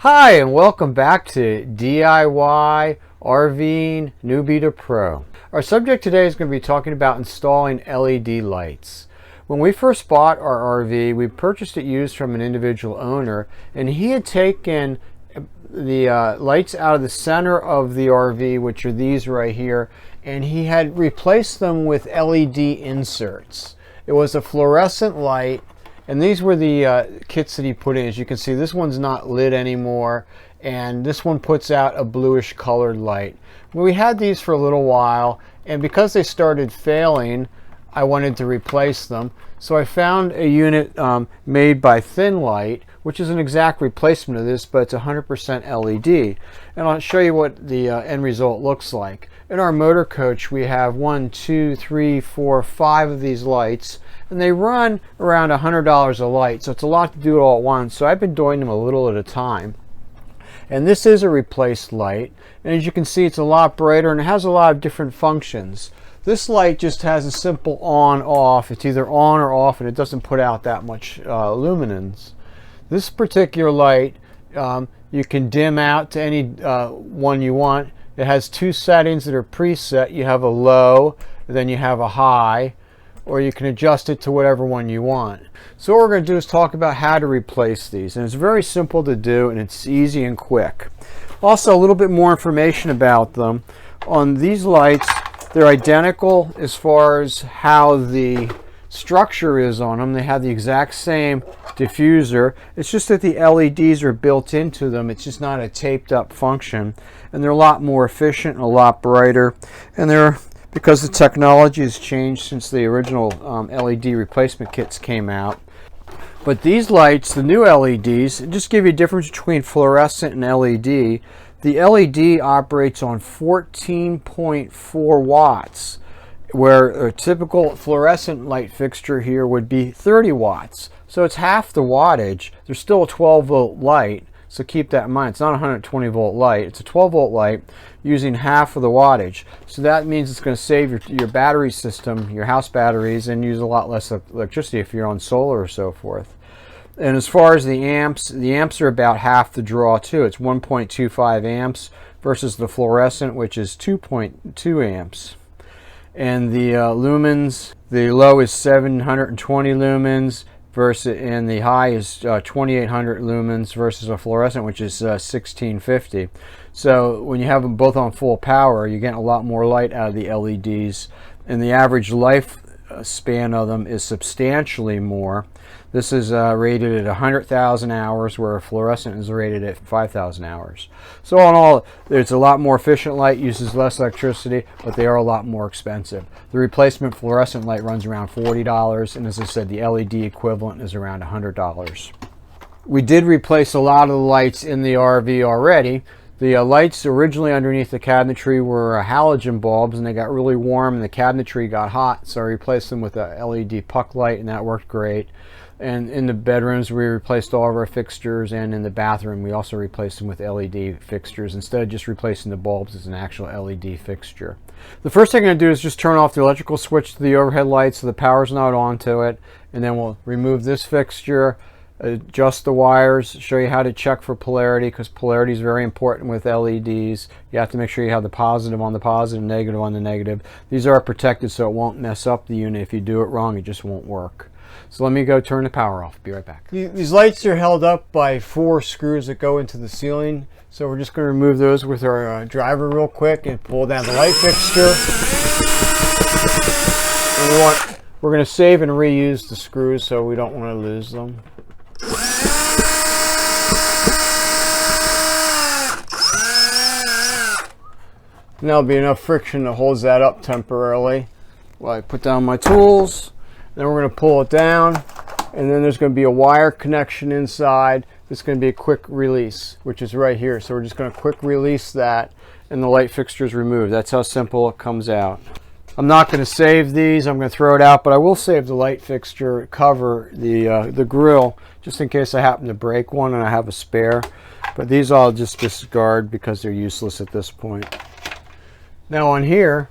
Hi, and welcome back to DIY RVing Newbie to Pro. Our subject today is going to be talking about installing LED lights. When we first bought our RV, we purchased it used from an individual owner, and he had taken the lights out of the center of the RV, which are these right here, and he had replaced them with LED inserts. It was a fluorescent light. And these were the kits that he put in. As you can see, this one's not lit anymore, and this one puts out a bluish colored light. We had these for a little while, and because they started failing, I wanted to replace them. So I found a unit made by Thin Light, which is an exact replacement of this, but it's 100% LED. And I'll show you what the end result looks like. In our motor coach, we have 1, 2, 3, 4, 5 of these lights, and they run around $100 a light, so it's a lot to do it all at once. So I've been doing them a little at a time. And this is a replaced light, and as you can see, it's a lot brighter and it has a lot of different functions. This light just has a simple on-off. It's either on or off, and it doesn't put out that much luminance. This particular light, you can dim out to any one you want. It has two settings that are preset. You have a low, then you have a high, or you can adjust it to whatever one you want. So what we're going to do is talk about how to replace these, and it's very simple to do, and it's easy and quick. Also, a little bit more information about them. On these lights, they're identical as far as how the structure is on them. They have the exact same diffuser. It's just that the LEDs are built into them. It's just not a taped up function, and they're a lot more efficient and a lot brighter, and they're because the technology has changed since the original LED replacement kits came out. But these lights, the new LEDs, just give you a difference between fluorescent and LED. The LED operates on 14.4 watts, where a typical fluorescent light fixture here would be 30 watts. So it's half the wattage. There's still a 12-volt light, so keep that in mind. It's not a 120-volt light. It's a 12-volt light using half of the wattage. So that means it's going to save your battery system, your house batteries, and use a lot less electricity if you're on solar or so forth. And as far as the amps are about half the draw too. It's 1.25 amps versus the fluorescent, which is 2.2 amps. And the lumens, the low is 720 lumens versus, and the high is 2800 lumens versus a fluorescent, which is 1650. So when you have them both on full power, you're getting a lot more light out of the LEDs, and the average life span of them is substantially more. This is rated at 100,000 hours, where a fluorescent is rated at 5,000 hours. So all in all, it's a lot more efficient light, uses less electricity, but they are a lot more expensive. The replacement fluorescent light runs around $40, and as I said, the LED equivalent is around $100. We did replace a lot of the lights in the RV already. The lights originally underneath the cabinetry were halogen bulbs, and they got really warm and the cabinetry got hot, so I replaced them with a LED puck light, and that worked great. And in the bedrooms, we replaced all of our fixtures, and in the bathroom, we also replaced them with LED fixtures instead of just replacing the bulbs as an actual LED fixture. The first thing I'm going to do is just turn off the electrical switch to the overhead light so the power's not onto it, and then we'll remove this fixture, adjust the wires, show you how to check for polarity, because polarity is very important with LEDs. You have to make sure you have the positive on the positive, negative on the negative. These are protected so it won't mess up the unit. If you do it wrong, it just won't work. So let me go turn the power off. Be right back. These lights are held up by 4 screws that go into the ceiling. So we're just going to remove those with our driver real quick and pull down the light fixture. And we're going to save and reuse the screws, so we don't want to lose them. And that'll be enough friction that holds that up temporarily while I put down my tools. Then we're going to pull it down, and then there's going to be a wire connection inside. It's going to be a quick release, which is right here. So we're just going to quick release that, and the light fixture is removed. That's how simple it comes out. I'm not going to save these. I'm going to throw it out, but I will save the light fixture cover, the grill, just in case I happen to break one and I have a spare. But these I'll just discard because they're useless at this point. Now on here,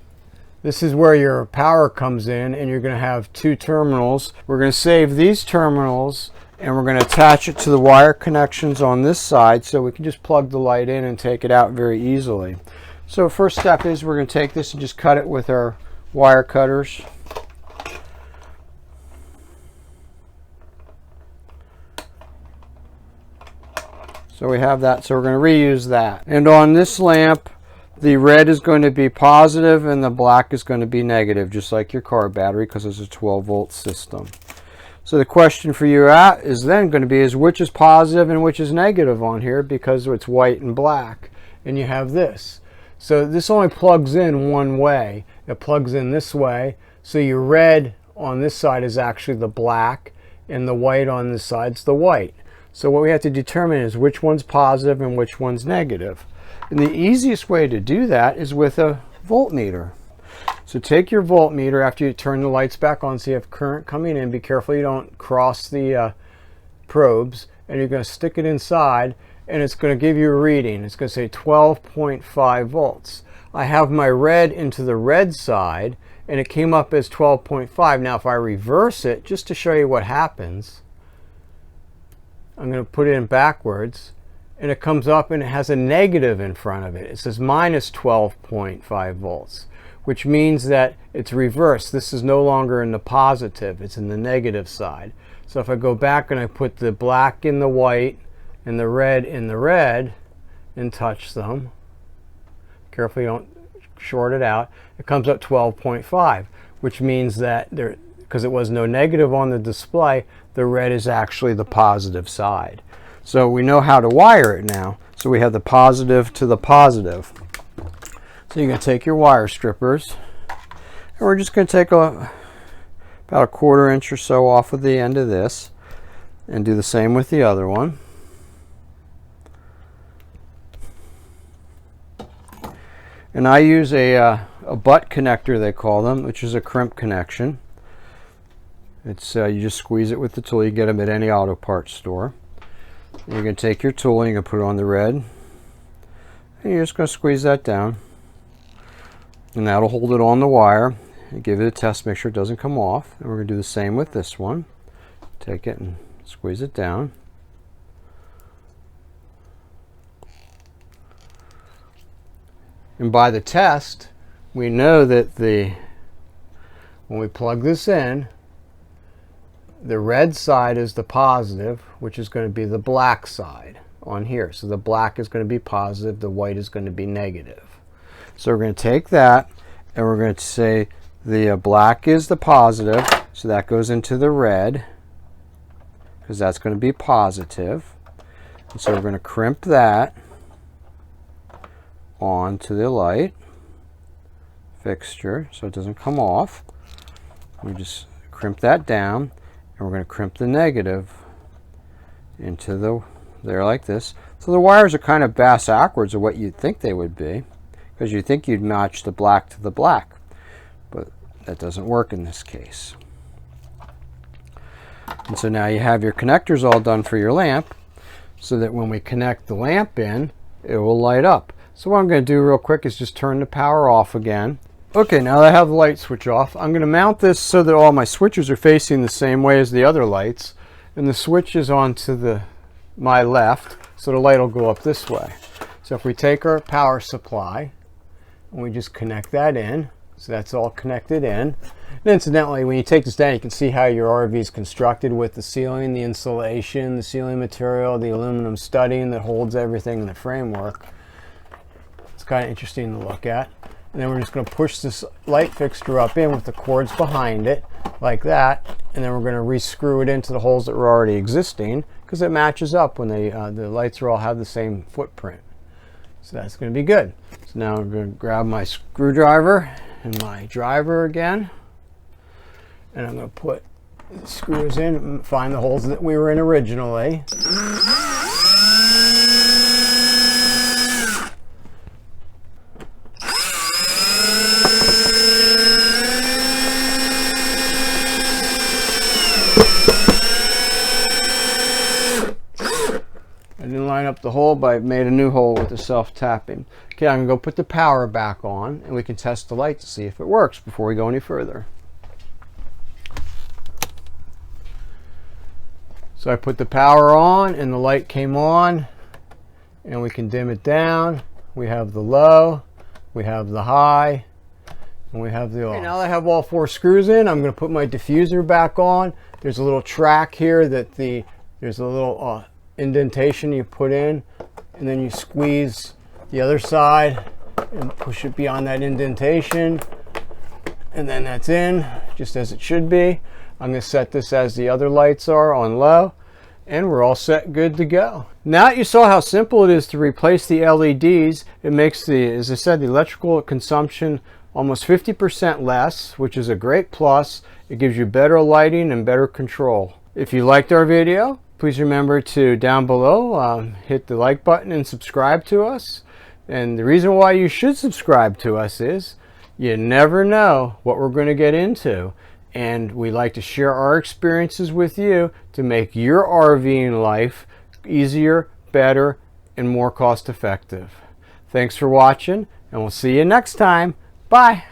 this is where your power comes in, and you're going to have 2 terminals. We're going to save these terminals And we're going to attach it to the wire connections on this side so we can just plug the light in and take it out very easily. So first step is we're going to take this and just cut it with our wire cutters. So we have that, so we're going to reuse that. And on this lamp, the red is going to be positive and the black is going to be negative, just like your car battery, because it's a 12-volt system. So the question for you is then going to be which is positive and which is negative on here, because it's white and black. And you have this. So this only plugs in one way. It plugs in this way. So your red on this side is actually the black, and the white on this side is the white. So what we have to determine is which one's positive and which one's negative. And the easiest way to do that is with a voltmeter. So take your voltmeter after you turn the lights back on so you have current coming in. Be careful you don't cross the probes. And you're going to stick it inside, and it's going to give you a reading. It's going to say 12.5 volts. I have my red into the red side, and it came up as 12.5. Now if I reverse it, just to show you what happens, I'm going to put it in backwards, and it comes up and it has a negative in front of it. It says minus 12.5 volts, which means that it's reversed. This is no longer in the positive, it's in the negative side. So if I go back and I put the black in the white and the red in the red and touch them, carefully don't short it out, it comes up 12.5, which means that because it was no negative on the display, the red is actually the positive side. So we know how to wire it now. So we have the positive to the positive. So you're going to take your wire strippers, and we're just going to take about a 1/4 inch or so off of the end of this, and do the same with the other one. And I use a butt connector, they call them, which is a crimp connection. It's you just squeeze it with the tool. You get them at any auto parts store. And you're going to take your tool and you're going to put it on the red, and you're just going to squeeze that down, and that'll hold it on the wire. And give it a test, make sure it doesn't come off. And we're going to do the same with this one. Take it and squeeze it down. And by the test, we know that when we plug this in, the red side is the positive, which is going to be the black side on here. So the black is going to be positive, the white is going to be negative. So we're going to take that, and we're going to say the black is the positive, so that goes into the red, because that's going to be positive. And so we're going to crimp that onto the light fixture so it doesn't come off. We just crimp that down, and we're going to crimp the negative into there like this. So the wires are kind of backwards of what you'd think they would be, because you think you'd match the black to the black, but that doesn't work in this case. And so now you have your connectors all done for your lamp, so that when we connect the lamp in, it will light up. So what I'm going to do real quick is just turn the power off again. Okay, now that I have the light switch off, I'm going to mount this so that all my switches are facing the same way as the other lights, and the switch is on to my left, so the light will go up this way. So if we take our power supply and we just connect that in, so that's all connected in. And incidentally, when you take this down, you can see how your RV is constructed with the ceiling, the insulation, the ceiling material, the aluminum studding that holds everything in the framework. It's kind of interesting to look at. And then we're just going to push this light fixture up in with the cords behind it, like that. And then we're going to re-screw it into the holes that were already existing, because it matches up when the lights all have the same footprint. So that's going to be good. So now I'm going to grab my screwdriver and my driver again, and I'm going to put the screws in and find the holes that we were in originally. I didn't line up the hole, but I made a new hole with the self-tapping. Okay, I'm going to go put the power back on, and we can test the light to see if it works before we go any further. So I put the power on and the light came on, and we can dim it down. We have the low, we have the high, and we have the off. Okay, now that I have all 4 screws in, I'm going to put my diffuser back on. There's a little track here that there's a little indentation you put in, and then you squeeze the other side and push it beyond that indentation, and then that's in just as it should be. I'm going to set this as the other lights are on low, and we're all set, good to go. Now that you saw how simple it is to replace the LEDs, it makes as I said, the electrical consumption almost 50% less, which is a great plus. It gives you better lighting and better control. If you liked our video, please remember to down below hit the like button and subscribe to us. And the reason why you should subscribe to us is you never know what we're going to get into. And we like to share our experiences with you to make your RVing life easier, better, and more cost effective. Thanks for watching, and we'll see you next time. Bye.